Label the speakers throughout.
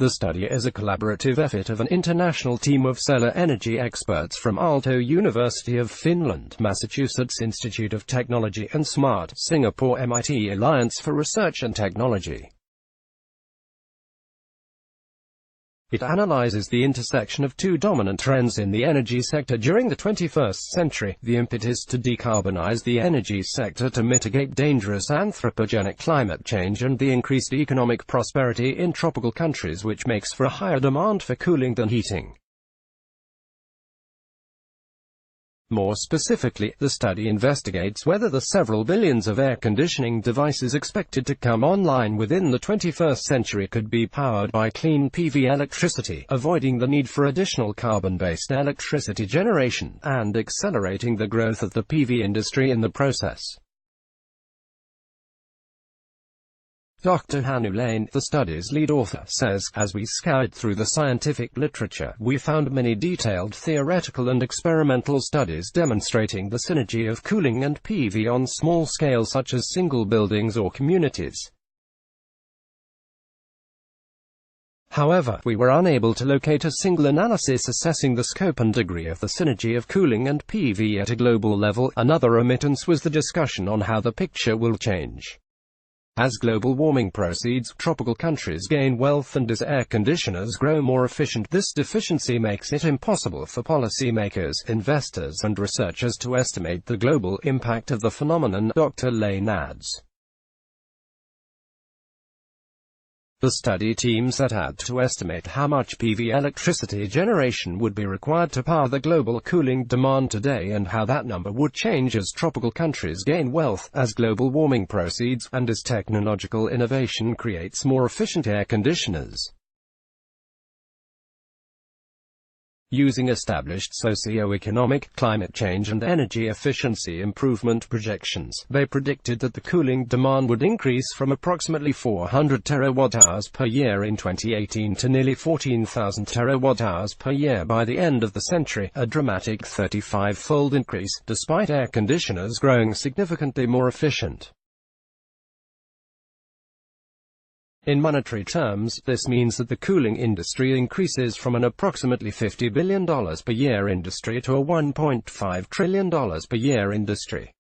Speaker 1: The study is a collaborative effort of an international team of solar energy experts from Aalto University of Finland, Massachusetts Institute of Technology and Smart, Singapore MIT Alliance for Research and Technology. It analyzes the intersection of two dominant trends in the energy sector during the 21st century, the impetus to decarbonize the energy sector to mitigate dangerous anthropogenic climate change, and the increased economic prosperity in tropical countries, which makes for a higher demand for cooling than heating. More specifically, the study investigates whether the several billions of air conditioning devices expected to come online within the 21st century could be powered by clean PV electricity, avoiding the need for additional carbon-based electricity generation, and accelerating the growth of the PV industry in the process. Dr. Hannu Lane, the study's lead author, says, "As we scoured through the scientific literature, we found many detailed theoretical and experimental studies demonstrating the synergy of cooling and PV on small scale, such as single buildings or communities. However, we were unable to locate a single analysis assessing the scope and degree of the synergy of cooling and PV at a global level." Another omittance was the discussion on how the picture will change. As global warming proceeds, tropical countries gain wealth, and as air conditioners grow more efficient, this deficiency makes it impossible for policymakers, investors, and researchers to estimate the global impact of the phenomenon, Dr. Lane adds. The study team set out to estimate how much PV electricity generation would be required to power the global cooling demand today, and how that number would change as tropical countries gain wealth, as global warming proceeds, and as technological innovation creates more efficient air conditioners. Using established socio-economic, climate change and energy efficiency improvement projections, they predicted that the cooling demand would increase from approximately 400 terawatt-hours per year in 2018 to nearly 14,000 terawatt-hours per year by the end of the century, a dramatic 35-fold increase, despite air conditioners growing significantly more efficient. In monetary terms, this means that the cooling industry increases from an approximately $50 billion per year industry to a $1.5 trillion per year industry.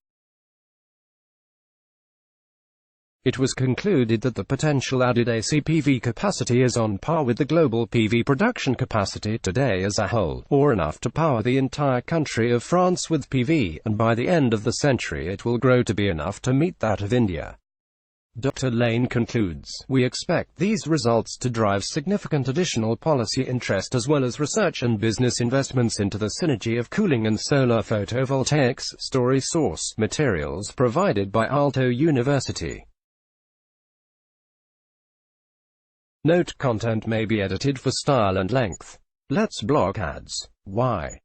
Speaker 1: It was concluded that the potential added AC PV capacity is on par with the global PV production capacity today as a whole, or enough to power the entire country of France with PV, and by the end of the century it will grow to be enough to meet that of India. Dr. Lane concludes, "We expect these results to drive significant additional policy interest as well as research and business investments into the synergy of cooling and solar photovoltaics." Story source: materials provided by Aalto University. Note: content may be edited for style and length. Let's block ads. Why?